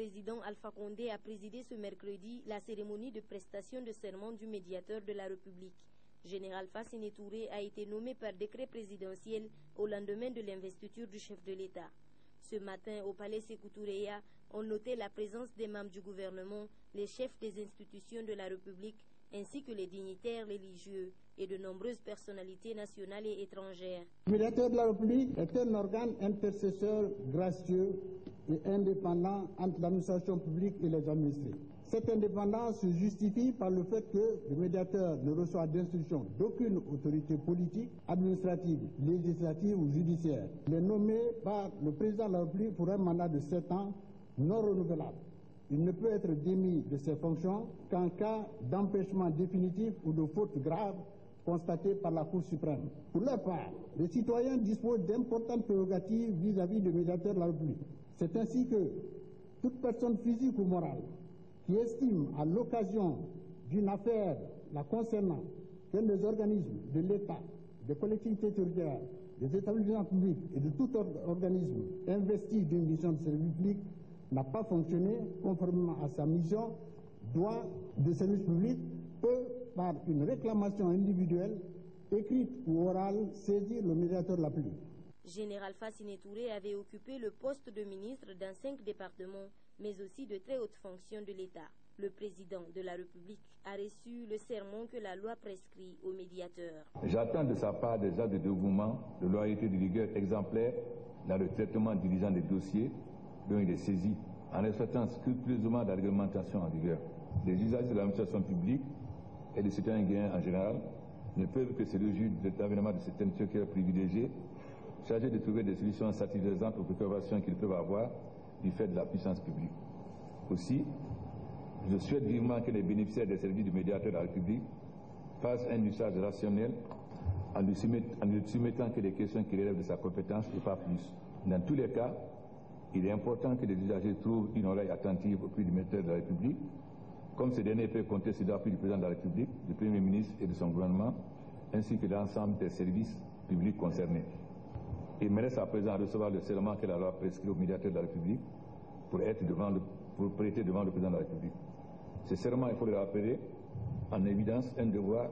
président Alpha Condé a présidé ce mercredi la cérémonie de prestation de serment du médiateur de la République. Général Fassine Touré a été nommé par décret présidentiel au lendemain de l'investiture du chef de l'État. Ce matin, au palais Sékou Touréya, on notait la présence des membres du gouvernement, les chefs des institutions de la République, ainsi que les dignitaires religieux et de nombreuses personnalités nationales et étrangères. Le médiateur de la République est un organe intercesseur gracieux et indépendant entre l'administration publique et les administrés. Cette indépendance se justifie par le fait que le médiateur ne reçoit d'instruction d'aucune autorité politique, administrative, législative ou judiciaire. Il est nommé par le président de la République pour un mandat de 7 ans non renouvelable. Il ne peut être démis de ses fonctions qu'en cas d'empêchement définitif ou de faute grave constatée par la Cour suprême. Pour leur part, les citoyens disposent d'importantes prérogatives vis-à-vis du médiateur de la République. C'est ainsi que toute personne physique ou morale qui estime à l'occasion d'une affaire la concernant qu'un des organismes de l'État, des collectivités territoriales, des établissements publics et de tout organisme investi d'une mission de service public n'a pas fonctionné conformément à sa mission, doit de service public peut, par une réclamation individuelle, écrite ou orale, saisir le médiateur de la République. Général Fassine Touré avait occupé le poste de ministre dans 5 départements, mais aussi de très hautes fonctions de l'État. Le président de la République a reçu le serment que la loi prescrit aux médiateurs. J'attends de sa part des actes de dévouement, de loyauté et de rigueur exemplaires dans le traitement diligent des dossiers dont il est saisi, en respectant scrupuleusement la réglementation en vigueur. Les usagers de l'administration publique et les citoyens guinéens en général ne peuvent que se réjouir de l'avènement de cet interlocuteur privilégié, chargé de trouver des solutions satisfaisantes aux préoccupations qu'ils peuvent avoir du fait de la puissance publique. Aussi, je souhaite vivement que les bénéficiaires des services du médiateur de la République fassent un usage rationnel en ne soumettant que les questions qui relèvent de sa compétence et pas plus. Dans tous les cas, il est important que les usagers trouvent une oreille attentive au cri du médiateur de la République, comme ce dernier peut compter sur l'appui du président de la République, du Premier ministre et de son gouvernement, ainsi que l'ensemble des services publics concernés. Il me reste à présent à recevoir le serment que la loi prescrit au médiateur de la République pour prêter devant le président de la République. Ce serment, il faut le rappeler, en évidence un devoir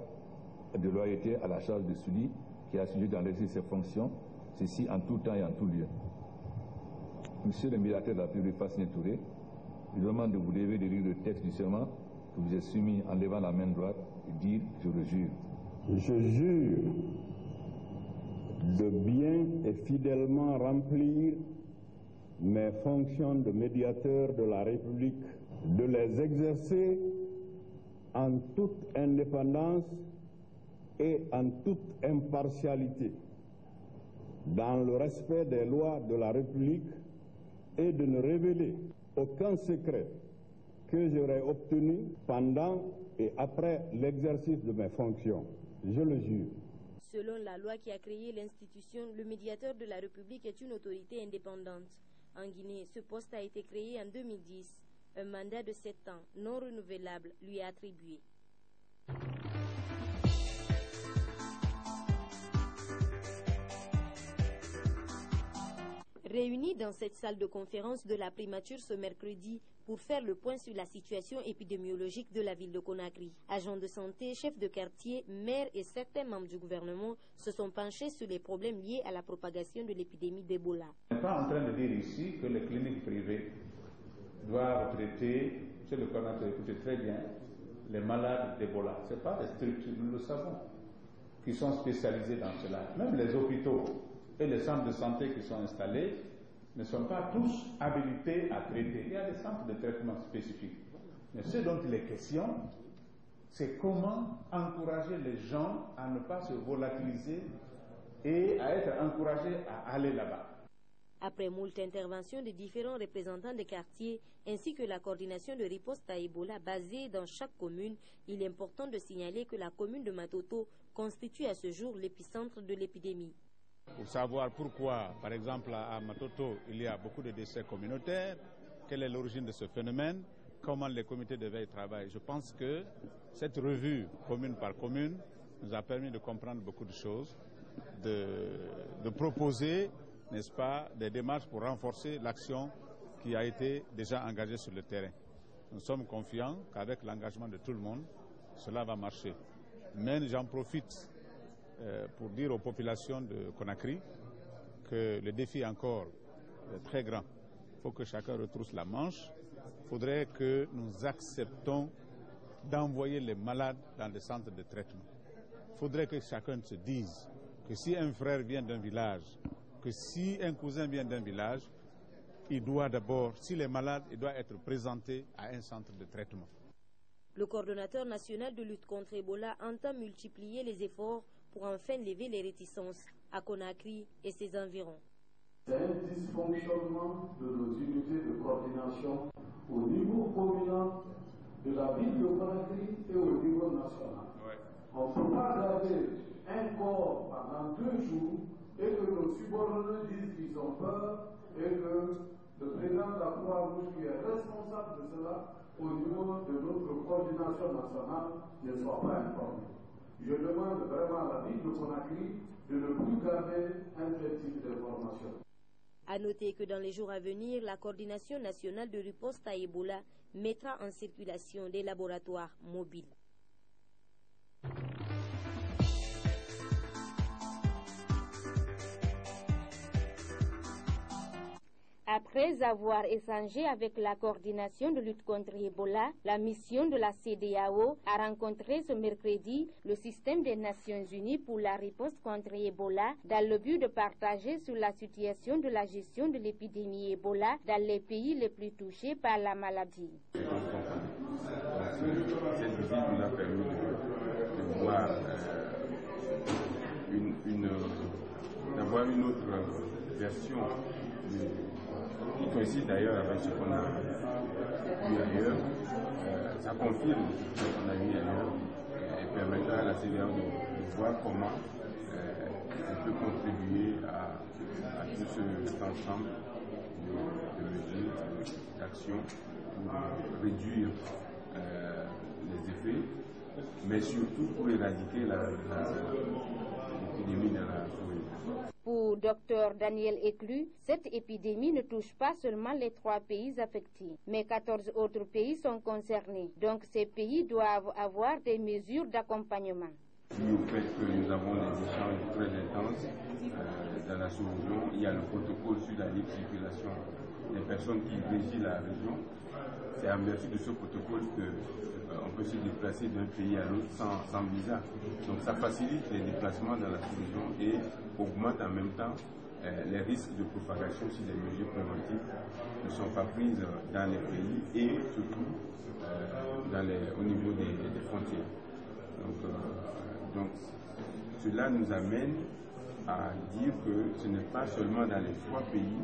de loyauté à la charge de celui qui a assuré dans l'exercice de ses fonctions, ceci en tout temps et en tout lieu. Monsieur le médiateur de la République, Fassine Touré, je demande de vous lever de lire le texte du serment que vous êtes soumis en levant la main droite et dire « Je le jure ». Je jure de bien et fidèlement remplir mes fonctions de médiateur de la République, de les exercer en toute indépendance et en toute impartialité, dans le respect des lois de la République, et de ne révéler aucun secret que j'aurais obtenu pendant et après l'exercice de mes fonctions. Je le jure. Selon la loi qui a créé l'institution, le médiateur de la République est une autorité indépendante. En Guinée, ce poste a été créé en 2010. Un mandat de 7 ans non renouvelable lui est attribué. Réunis dans cette salle de conférence de la primature ce mercredi pour faire le point sur la situation épidémiologique de la ville de Conakry. Agents de santé, chefs de quartier, maires et certains membres du gouvernement se sont penchés sur les problèmes liés à la propagation de l'épidémie d'Ebola. On n'est pas en train de dire ici que les cliniques privées doivent traiter, c'est le Conakry, écoutez très bien, les malades d'Ebola. Ce n'est pas des structures, nous le savons, qui sont spécialisées dans cela. Même les hôpitaux et les centres de santé qui sont installés ne sont pas tous habilités à traiter. Il y a des centres de traitement spécifiques. Mais ce dont il est question, c'est comment encourager les gens à ne pas se volatiliser et à être encouragés à aller là-bas. Après moult interventions de différents représentants des quartiers ainsi que la coordination de riposte à Ebola basée dans chaque commune, il est important de signaler que la commune de Matoto constitue à ce jour l'épicentre de l'épidémie. Pour savoir pourquoi, par exemple, à Matoto, il y a beaucoup de décès communautaires, quelle est l'origine de ce phénomène, comment les comités de veille travaillent. Je pense que cette revue, commune par commune, nous a permis de comprendre beaucoup de choses, de proposer, n'est-ce pas, des démarches pour renforcer l'action qui a été déjà engagé sur le terrain. Nous sommes confiants qu'avec l'engagement de tout le monde, cela va marcher. Mais j'en profite pour dire aux populations de Conakry que le défi est encore très grand. Il faut que chacun retrousse la manche. Il faudrait que nous acceptons d'envoyer les malades dans des centres de traitement. Il faudrait que chacun se dise que si un frère vient d'un village, que si un cousin vient d'un village, il doit d'abord, s'il est malade, il doit être présenté à un centre de traitement. Le coordonnateur national de lutte contre Ebola entend multiplier les efforts pour enfin lever les réticences à Conakry et ses environs. C'est un dysfonctionnement de nos unités de coordination au niveau communal de la ville de Conakry et au niveau national. On ne peut pas garder un corps pendant 2 jours et que nos subordonnés disent qu'ils ont peur et que le président de la Croix-Rouge qui est responsable de cela au niveau de notre coordination nationale ne soit pas informé. Je demande vraiment à la ville de Conakry de ne plus garder un tel type d'information. À noter que dans les jours à venir, la coordination nationale de riposte à Ebola mettra en circulation des laboratoires mobiles. Après avoir échangé avec la coordination de lutte contre Ebola, la mission de la CEDEAO a rencontré ce mercredi le système des Nations Unies pour la riposte contre Ebola dans le but de partager sur la situation de la gestion de l'épidémie Ebola dans les pays les plus touchés par la maladie. Cette visite nous a permis de voir d'avoir une autre version qui coïncide d'ailleurs avec ce qu'on a vu ailleurs. Ça confirme ce qu'on a vu ailleurs et permettra à la CEDEAO de voir comment on peut contribuer à tout cet ensemble de mesures, d'actions pour réduire les effets, mais surtout pour éradiquer l'épidémie de la souris. Pour Dr Daniel Eclu, cette épidémie ne touche pas seulement les 3 pays affectés, mais 14 autres pays sont concernés. Donc ces pays doivent avoir des mesures d'accompagnement. Dû au fait que nous avons des échanges très intenses dans la sous-région, il y a le protocole sur la libre circulation des personnes qui régissent la région. C'est en vertu de ce protocole qu'on peut se déplacer d'un pays à l'autre sans visa. Donc ça facilite les déplacements dans la sous-région et augmente en même temps les risques de propagation si les mesures préventives ne sont pas prises dans les pays et surtout au niveau des frontières. Donc cela nous amène à dire que ce n'est pas seulement dans les 3 pays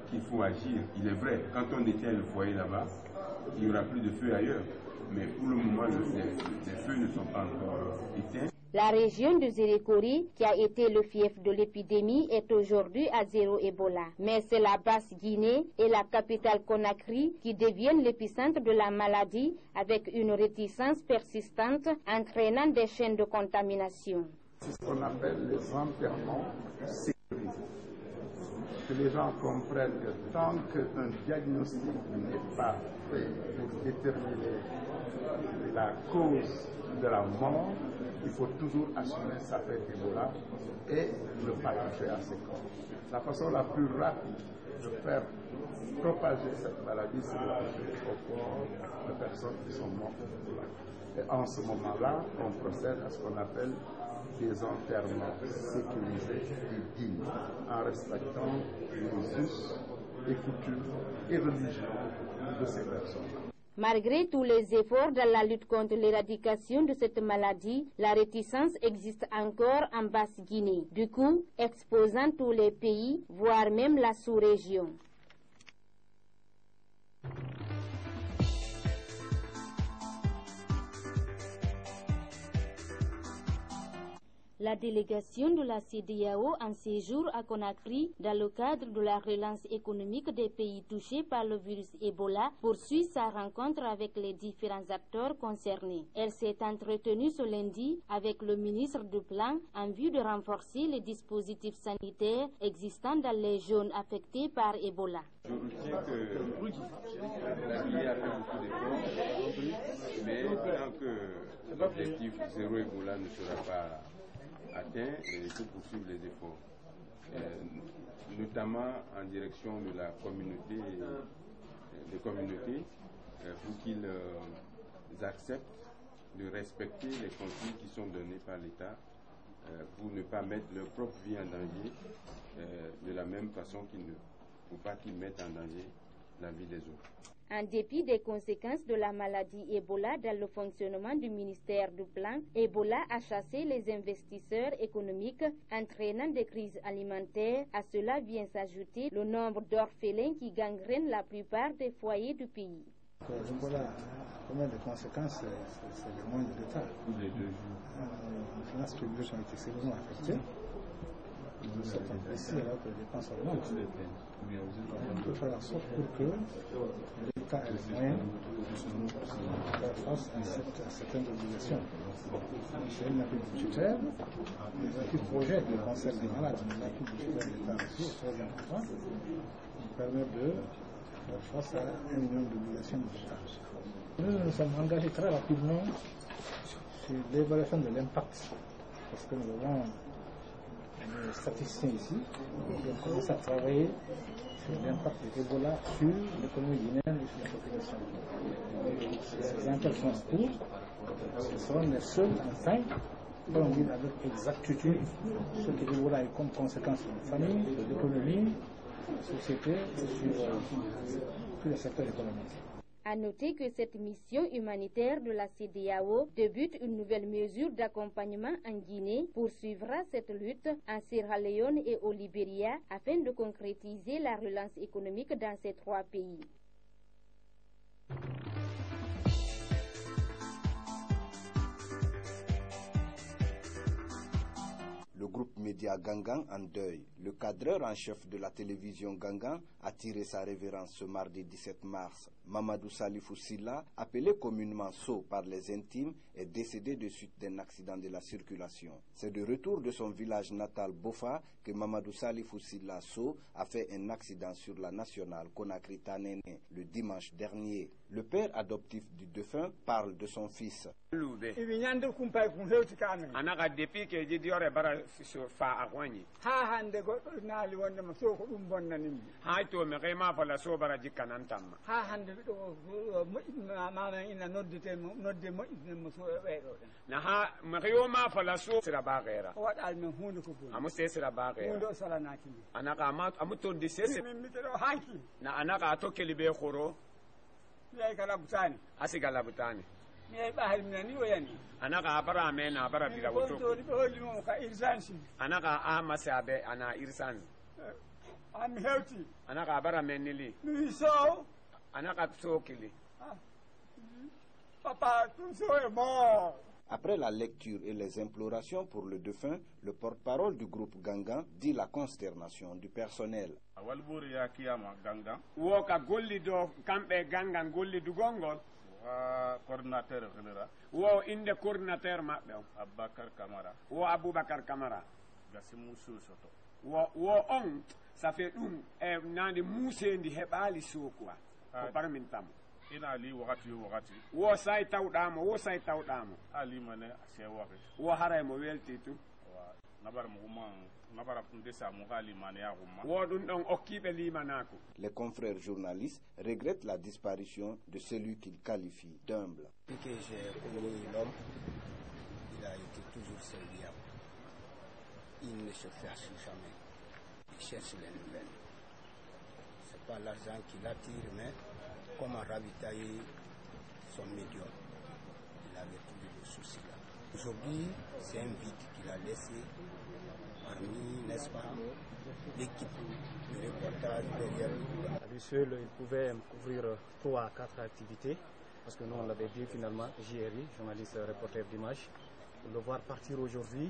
qu'il faut agir. Il est vrai, quand on éteint le foyer là-bas, il n'y aura plus de feu ailleurs. Mais pour le moment, les feux ne sont pas encore éteints. La région de Zérékori, qui a été le fief de l'épidémie, est aujourd'hui à 0 Ebola. Mais c'est la Basse-Guinée et la capitale Conakry qui deviennent l'épicentre de la maladie avec une réticence persistante entraînant des chaînes de contamination. C'est ce qu'on appelle les enterrements sécurisés. Que les gens comprennent que tant qu'un diagnostic n'est pas fait pour déterminer la cause de la mort, il faut toujours assumer sa fait Ebola et ne pas toucher à ses corps. La façon la plus rapide de faire propager cette maladie, c'est de toucher au corps de personnes qui sont mortes d'Ebola. Et en ce moment-là, on procède à ce qu'on appelle des enterrements sécurisés et dignes, en respectant les us et coutumes et religions de ces personnes. Malgré tous les efforts dans la lutte contre l'éradication de cette maladie, la réticence existe encore en Basse-Guinée, du coup exposant tous les pays, voire même la sous-région. La délégation de la CEDEAO en séjour à Conakry, dans le cadre de la relance économique des pays touchés par le virus Ebola, poursuit sa rencontre avec les différents acteurs concernés. Elle s'est entretenue ce lundi avec le ministre du Plan en vue de renforcer les dispositifs sanitaires existants dans les zones affectées par Ebola. Je retiens que la ville a fait beaucoup d'efforts, mais tant que l'objectif zéro Ebola ne sera pas atteint, il faut poursuivre les efforts, notamment en direction de la communauté, des communautés, pour qu'ils acceptent de respecter les consignes qui sont données par l'État pour ne pas mettre leur propre vie en danger, de la même façon qu'il ne faut pas qu'ils mettent en danger la vie des autres. En dépit des conséquences de la maladie Ebola dans le fonctionnement du ministère du Plan, Ebola a chassé les investisseurs économiques, entraînant des crises alimentaires. À cela vient s'ajouter le nombre d'orphelins qui gangrènent la plupart des foyers du pays. Ebola a combien de conséquences? C'est vraiment de l'État. Les finances publiques ont été sérieusement affectées. Nous sommes ici alors que les dépenses augmentent. On peut faire en sorte pour que l'État ait les moyens de faire face à certaines obligations. C'est une appui budgétaire, les appuis projets de concert des malades, les appuis budgétaires de l'État aussi est très important, qui permet de faire face à 1 million d'obligations de l'État. Nous nous sommes engagés très rapidement sur l'évaluation de l'impact, parce que nous avons les statisticiens ici, on commence à travailler sur l'impact de l'Ebola sur l'économie guinéenne et sur la population. Ces enquêtes sont en cours, ce seront les seuls enfin pour dire avec exactitude ce que l'Ebola a comme conséquence sur les familles, sur l'économie, la société et sur tous les secteurs économiques. À noter que cette mission humanitaire de la CEDEAO débute une nouvelle mesure d'accompagnement en Guinée, poursuivra cette lutte en Sierra Leone et au Libéria afin de concrétiser la relance économique dans ces 3 pays. Le groupe média Gangan en deuil. Le cadreur en chef de la télévision Gangan a tiré sa révérence ce mardi 17 mars. Mamadou Salifou Silla, appelé communément So par les intimes, est décédé de suite d'un accident de la circulation. C'est de retour de son village natal Bofa que Mamadou Salifou Silla So a fait un accident sur la nationale Conakry-Tanene le dimanche dernier. Le père adoptif du défunt parle de son fils. anaka abara amena abara bila woto anaka amasabe ana irsan am healthy anaka abara menili so anaka tsokili papa tunso est mort. Après la lecture et les implorations pour le défunt, le porte-parole du groupe Gangan dit la consternation du personnel. Woka golli do kambe Gangan golli du gongol. Coordinateur général. Wo inde coordinateur mabbe Abubakar Kamara. Wo Abubakar Kamara. Gasimu Soto. Wo on ça fait nande muse ndi hebali sokwa. Ko parmintam. Ina ali wakati wo sai tawdamo ali mane ase wakati wo haray mo welti tu nabara ndesa mo ali mane ya gumma wo dun don okkibe limanako. Les confrères journalistes regrettent la disparition de celui qu'ils qualifient d'humble. Que j'ai connu l'homme, il a été toujours serviable. Il ne se fâche jamais. Il cherche les nouvelles. C'est pas l'argent qui l'attire, mais comment ravitailler son médium. Il avait toujours le souci là. Aujourd'hui, c'est un vide qu'il a laissé parmi, n'est-ce pas, l'équipe de reportage derrière lui. À lui seul, il pouvait couvrir 3 à 4 activités, parce que nous, on l'avait dit finalement, JRI, journaliste reporter d'image. De le voir partir aujourd'hui,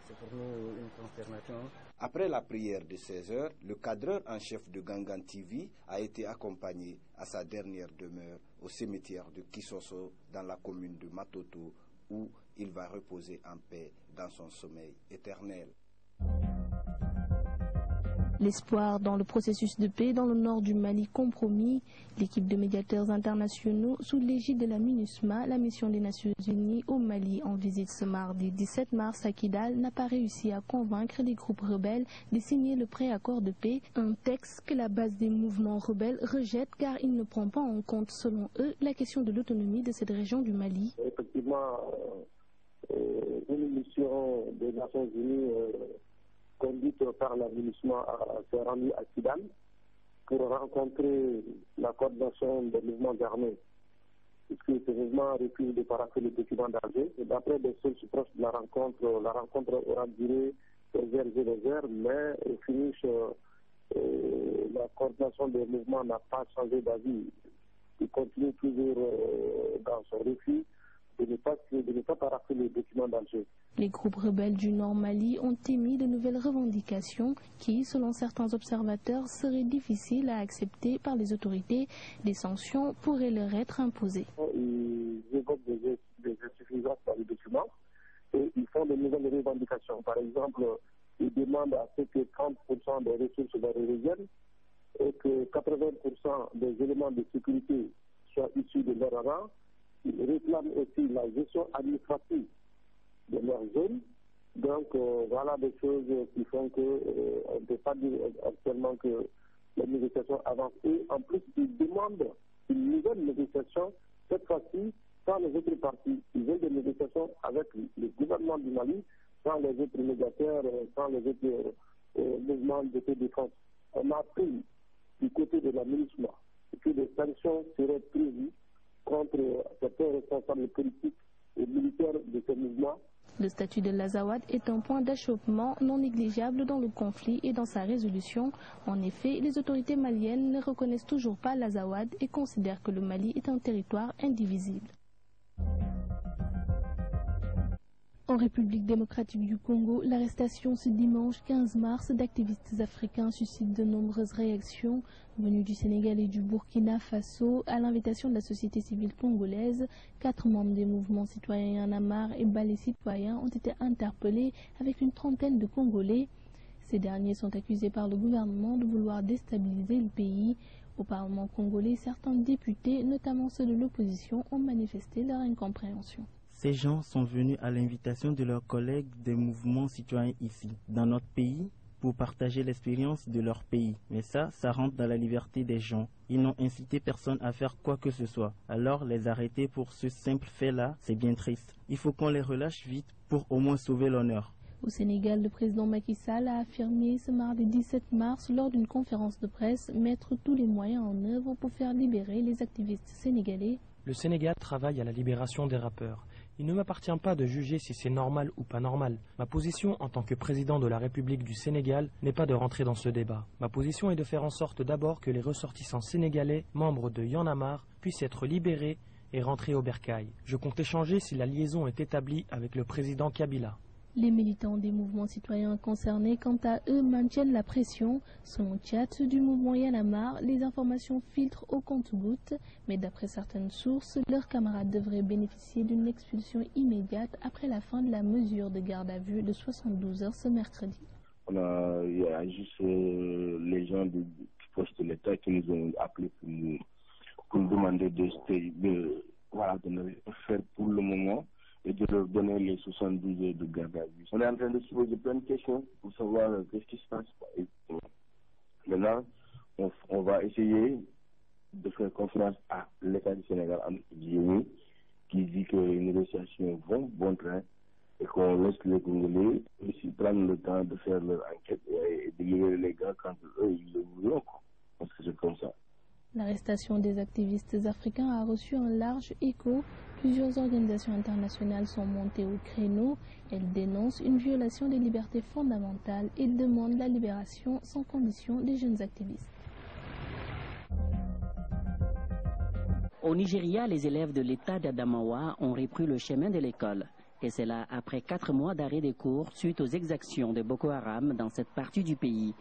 C'est pour nous une consternation. Après la prière de 16 heures, le cadreur en chef de Gangan TV a été accompagné à sa dernière demeure au cimetière de Kisoso dans la commune de Matoto, où il va reposer en paix dans son sommeil éternel. L'espoir dans le processus de paix dans le nord du Mali compromis, l'équipe de médiateurs internationaux sous l'égide de la MINUSMA, la mission des Nations Unies au Mali en visite ce mardi 17 mars à Kidal, n'a pas réussi à convaincre les groupes rebelles de signer le préaccord de paix, un texte que la base des mouvements rebelles rejette car il ne prend pas en compte selon eux la question de l'autonomie de cette région du Mali. Effectivement, une mission des Nations Unies conduite par la MINUSMA s'est rendue à Kidal pour rencontrer la coordination des mouvements armés, puisque ce mouvement refuse de paraffer le document d'Alger. Et d'après des sources proches de la rencontre aura duré des heures et des heures, mais au finish, la coordination des mouvements n'a pas changé d'avis. Il continue toujours dans son refus de ne pas paraffer le document d'Alger. Les groupes rebelles du Nord Mali ont émis de nouvelles revendications qui, selon certains observateurs, seraient difficiles à accepter par les autorités. Des sanctions pourraient leur être imposées. Ils évoquent des insuffisances dans le document et ils font de nouvelles revendications. Par exemple, ils demandent à ce que 30% des ressources leur reviennent et que 80% des éléments de sécurité soient issus de leur rang. Ils réclament aussi la gestion administrative de leur zone. Donc voilà des choses qui font qu'on ne peut pas dire actuellement que les négociations avancent. Et en plus, ils demandent une nouvelle négociation, cette fois-ci sans les autres partis. Ils veulent des négociations avec le gouvernement du Mali, sans les autres médiateurs, sans les autres mouvements de défense. On a appris du côté de la MINUSMA que des sanctions seraient prévues contre certains responsables politiques et militaires de ce mouvement. Le statut de l'Azawad est un point d'achoppement non négligeable dans le conflit et dans sa résolution. En effet, les autorités maliennes ne reconnaissent toujours pas l'Azawad et considèrent que le Mali est un territoire indivisible. En République démocratique du Congo, l'arrestation ce dimanche 15 mars d'activistes africains suscite de nombreuses réactions. Venus du Sénégal et du Burkina Faso, à l'invitation de la société civile congolaise, 4 membres des mouvements citoyens Y en a marre et Balai Citoyens ont été interpellés avec une trentaine de Congolais. Ces derniers sont accusés par le gouvernement de vouloir déstabiliser le pays. Au Parlement congolais, certains députés, notamment ceux de l'opposition, ont manifesté leur incompréhension. Ces gens sont venus à l'invitation de leurs collègues des mouvements citoyens ici, dans notre pays, pour partager l'expérience de leur pays. Mais ça rentre dans la liberté des gens. Ils n'ont incité personne à faire quoi que ce soit. Alors les arrêter pour ce simple fait-là, c'est bien triste. Il faut qu'on les relâche vite pour au moins sauver l'honneur. Au Sénégal, le président Macky Sall a affirmé ce mardi 17 mars lors d'une conférence de presse mettre tous les moyens en œuvre pour faire libérer les activistes sénégalais. Le Sénégal travaille à la libération des rappeurs. Il ne m'appartient pas de juger si c'est normal ou pas normal. Ma position en tant que président de la République du Sénégal n'est pas de rentrer dans ce débat. Ma position est de faire en sorte d'abord que les ressortissants sénégalais, membres de Y en a marre, puissent être libérés et rentrer au bercail. Je compte échanger si la liaison est établie avec le président Kabila. Les militants des mouvements citoyens concernés, quant à eux, maintiennent la pression. Selon Tchad du mouvement Y en a marre, les informations filtrent au compte-gouttes, mais d'après certaines sources, leurs camarades devraient bénéficier d'une expulsion immédiate après la fin de la mesure de garde à vue de 72 heures ce mercredi. Il y a juste les gens du poste de l'État qui nous ont appelés pour nous demander de ne rien faire pour le moment et de leur donner les 72 heures de garde à vue. On est en train de se poser plein de questions pour savoir qu'est-ce qui se passe. Et maintenant, on va essayer de faire confiance à l'État du Sénégal, qui dit que les négociations vont bon train et qu'on laisse les Congolais aussi prendre le temps de faire leur enquête et de libérer les gars quand eux ils le voudront. Parce que c'est comme ça. L'arrestation des activistes africains a reçu un large écho. Plusieurs organisations internationales sont montées au créneau. Elles dénoncent une violation des libertés fondamentales et demandent la libération sans condition des jeunes activistes. Au Nigeria, les élèves de l'État d'Adamawa ont repris le chemin de l'école. Et c'est là après 4 mois d'arrêt des cours suite aux exactions de Boko Haram dans cette partie du pays.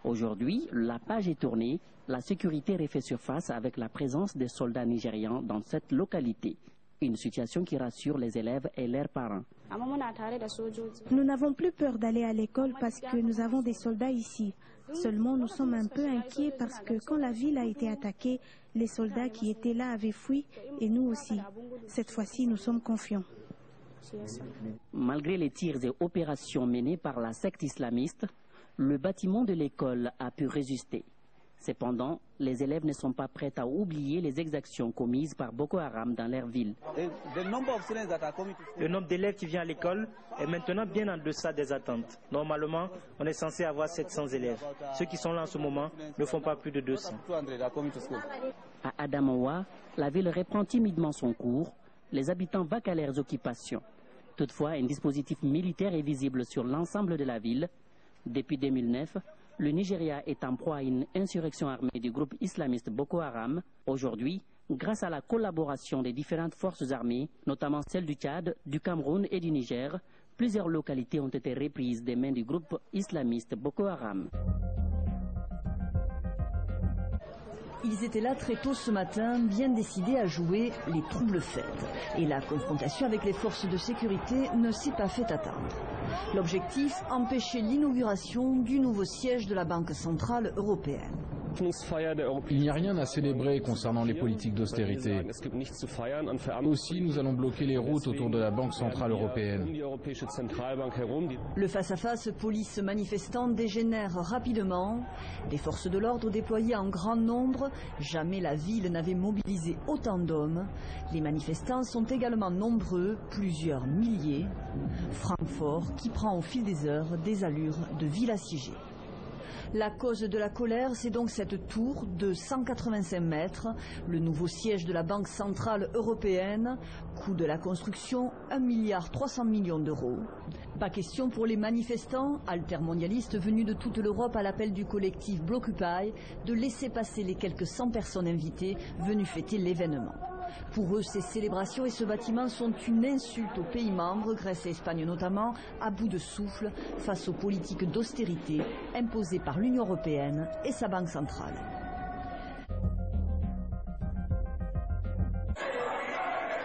Aujourd'hui, la page est tournée, la sécurité refait surface avec la présence des soldats nigérians dans cette localité. Une situation qui rassure les élèves et leurs parents. Nous n'avons plus peur d'aller à l'école parce que nous avons des soldats ici. Seulement, nous sommes un peu inquiets parce que quand la ville a été attaquée, les soldats qui étaient là avaient fui et nous aussi. Cette fois-ci, nous sommes confiants. Malgré les tirs et opérations menées par la secte islamiste, le bâtiment de l'école a pu résister. Cependant, les élèves ne sont pas prêts à oublier les exactions commises par Boko Haram dans leur ville. Le nombre d'élèves qui vient à l'école est maintenant bien en deçà des attentes. Normalement, on est censé avoir 700 élèves. Ceux qui sont là en ce moment ne font pas plus de 200. À Adamawa, la ville reprend timidement son cours. Les habitants vaquent à leurs occupations. Toutefois, un dispositif militaire est visible sur l'ensemble de la ville. Depuis 2009, le Nigeria est en proie à une insurrection armée du groupe islamiste Boko Haram. Aujourd'hui, grâce à la collaboration des différentes forces armées, notamment celles du Tchad, du Cameroun et du Niger, plusieurs localités ont été reprises des mains du groupe islamiste Boko Haram. Ils étaient là très tôt ce matin, bien décidés à jouer les troubles faits. Et la confrontation avec les forces de sécurité ne s'est pas fait attendre. L'objectif, empêcher l'inauguration du nouveau siège de la Banque centrale européenne. Il n'y a rien à célébrer concernant les politiques d'austérité. Aussi, nous allons bloquer les routes autour de la Banque centrale européenne. Le face-à-face police-manifestants dégénère rapidement. Des forces de l'ordre déployées en grand nombre. Jamais la ville n'avait mobilisé autant d'hommes. Les manifestants sont également nombreux, plusieurs milliers. Francfort qui prend au fil des heures des allures de ville assiégée. La cause de la colère, c'est donc cette tour de 185 mètres, le nouveau siège de la Banque centrale européenne, coût de la construction 1,3 milliard d'euros. Pas question pour les manifestants, altermondialistes venus de toute l'Europe à l'appel du collectif Blockupy, de laisser passer les quelques 100 personnes invitées venues fêter l'événement. Pour eux, ces célébrations et ce bâtiment sont une insulte aux pays membres, Grèce et Espagne notamment, à bout de souffle face aux politiques d'austérité imposées par l'Union européenne et sa banque centrale.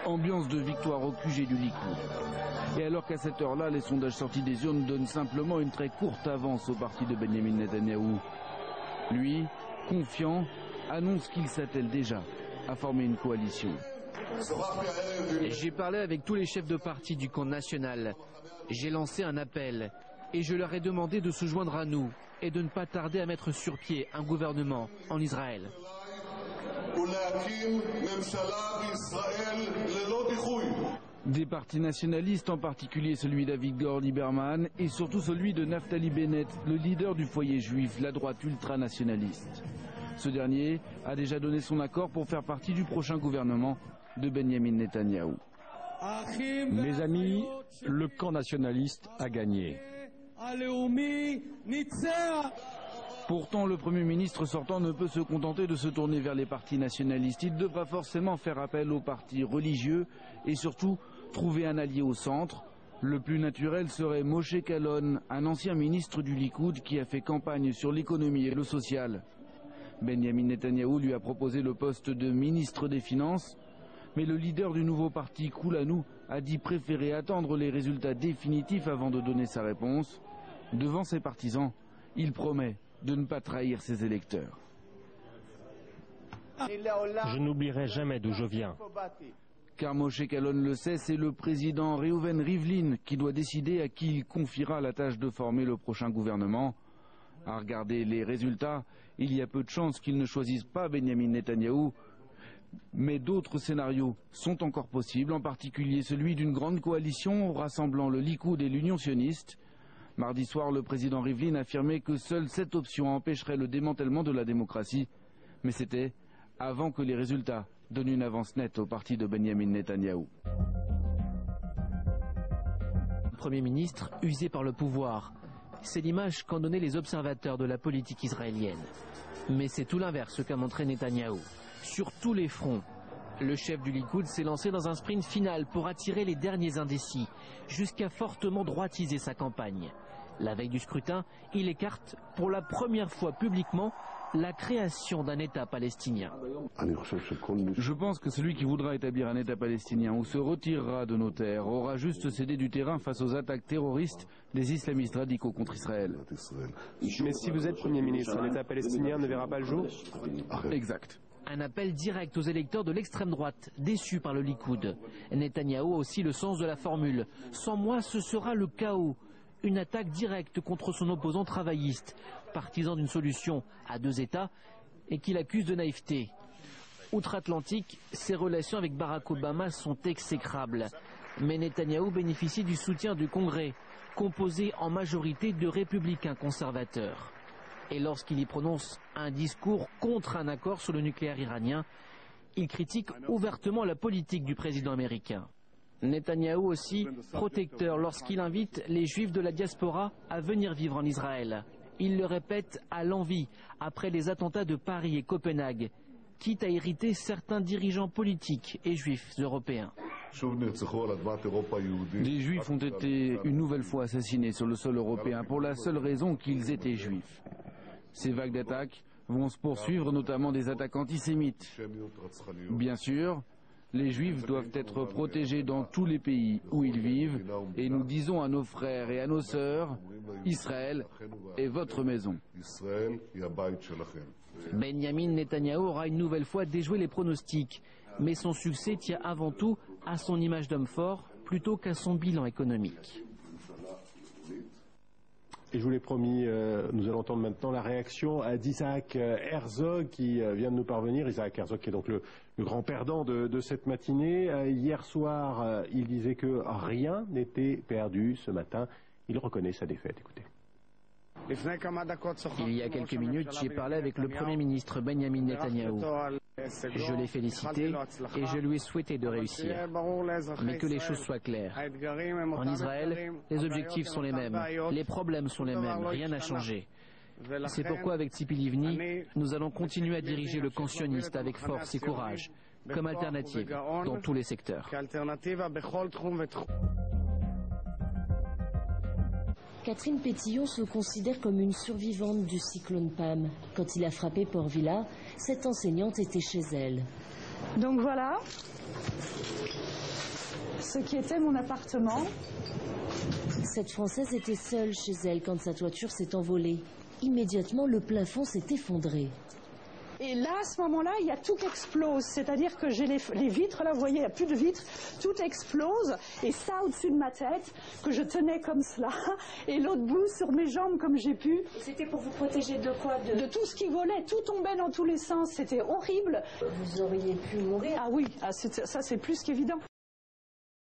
Ambiance de victoire au QG du Likoud. Et alors qu'à cette heure-là, les sondages sortis des urnes donnent simplement une très courte avance au parti de Benyamin Netanyahou. Lui, confiant, annonce qu'il s'attelle déjà à former une coalition. J'ai parlé avec tous les chefs de parti du camp national. J'ai lancé un appel et je leur ai demandé de se joindre à nous et de ne pas tarder à mettre sur pied un gouvernement en Israël. Des partis nationalistes, en particulier celui d'Avigdor Lieberman et surtout celui de Naftali Bennett, le leader du foyer juif, la droite ultranationaliste. Ce dernier a déjà donné son accord pour faire partie du prochain gouvernement de Benyamin Netanyahou. Mes amis, le camp nationaliste a gagné. Pourtant, le Premier ministre sortant ne peut se contenter de se tourner vers les partis nationalistes. Il devra forcément faire appel aux partis religieux et surtout trouver un allié au centre. Le plus naturel serait Moshe Kalon, un ancien ministre du Likoud qui a fait campagne sur l'économie et le social. Benyamin Netanyahou lui a proposé le poste de ministre des Finances, mais le leader du nouveau parti Koulanou a dit préférer attendre les résultats définitifs avant de donner sa réponse. Devant ses partisans, il promet de ne pas trahir ses électeurs. Je n'oublierai jamais d'où je viens. Car Moshe Kalon le sait, c'est le président Reuven Rivlin qui doit décider à qui il confiera la tâche de former le prochain gouvernement. À regarder les résultats, il y a peu de chances qu'il ne choisisse pas Benyamin Netanyahou. Mais d'autres scénarios sont encore possibles, en particulier celui d'une grande coalition rassemblant le Likoud et l'Union sioniste. Mardi soir, le président Rivlin affirmait que seule cette option empêcherait le démantèlement de la démocratie. Mais c'était avant que les résultats donnent une avance nette au parti de Benyamin Netanyahou. Premier ministre usé par le pouvoir. C'est l'image qu'ont donné les observateurs de la politique israélienne. Mais c'est tout l'inverse qu'a montré Netanyahou. Sur tous les fronts, Le chef du Likoud s'est lancé dans un sprint final pour attirer les derniers indécis, jusqu'à fortement droitiser sa campagne. La veille du scrutin, il écarte pour la première fois publiquement la création d'un État palestinien. Je pense que celui qui voudra établir un État palestinien ou se retirera de nos terres aura juste cédé du terrain face aux attaques terroristes des islamistes radicaux contre Israël. Mais si vous êtes Premier ministre, un État palestinien ne verra pas le jour? Exact. Un appel direct aux électeurs de l'extrême droite, déçus par le Likoud. Netanyahou a aussi le sens de la formule. Sans moi, ce sera le chaos. Une attaque directe contre son opposant travailliste, partisan d'une solution à 2 États, et qu'il accuse de naïveté. Outre-Atlantique, ses relations avec Barack Obama sont exécrables. Mais Netanyahou bénéficie du soutien du Congrès, composé en majorité de républicains conservateurs. Et lorsqu'il y prononce un discours contre un accord sur le nucléaire iranien, il critique ouvertement la politique du président américain. Netanyahou aussi protecteur lorsqu'il invite les juifs de la diaspora à venir vivre en Israël. Il le répète à l'envi après les attentats de Paris et Copenhague, quitte à irriter certains dirigeants politiques et juifs européens. Des juifs ont été une nouvelle fois assassinés sur le sol européen pour la seule raison qu'ils étaient juifs. Ces vagues d'attaques vont se poursuivre, notamment des attaques antisémites. Bien sûr, les juifs doivent être protégés dans tous les pays où ils vivent et nous disons à nos frères et à nos sœurs, Israël est votre maison. Benjamin Netanyahou aura une nouvelle fois déjoué les pronostics, mais son succès tient avant tout à son image d'homme fort plutôt qu'à son bilan économique. Et je vous l'ai promis, nous allons entendre maintenant la réaction d'Isaac Herzog qui vient de nous parvenir. Isaac Herzog qui est donc le grand perdant de cette matinée. Hier soir, il disait que rien n'était perdu. Ce matin, il reconnaît sa défaite. Écoutez. Il y a quelques minutes, j'ai parlé avec le Premier ministre Benjamin Netanyahou. Je l'ai félicité et je lui ai souhaité de réussir. Mais que les choses soient claires. En Israël, les objectifs sont les mêmes, les problèmes sont les mêmes, rien n'a changé. C'est pourquoi avec Tzipi Livni, nous allons continuer à diriger le camp sioniste avec force et courage, comme alternative dans tous les secteurs. Catherine Pétillon se considère comme une survivante du cyclone Pam. Quand il a frappé Port-Vila, cette enseignante était chez elle. Donc voilà ce qui était mon appartement. Cette Française était seule chez elle quand sa toiture s'est envolée. Immédiatement, le plafond s'est effondré. Et là, à ce moment-là, il y a tout qui explose. C'est-à-dire que j'ai les vitres, là, vous voyez, il n'y a plus de vitres. Tout explose. Et ça, au-dessus de ma tête, que je tenais comme cela. Et l'autre bout sur mes jambes, comme j'ai pu. C'était pour vous protéger de quoi? De tout ce qui volait. Tout tombait dans tous les sens. C'était horrible. Vous auriez pu mourir? Ah oui, ça, c'est plus qu'évident.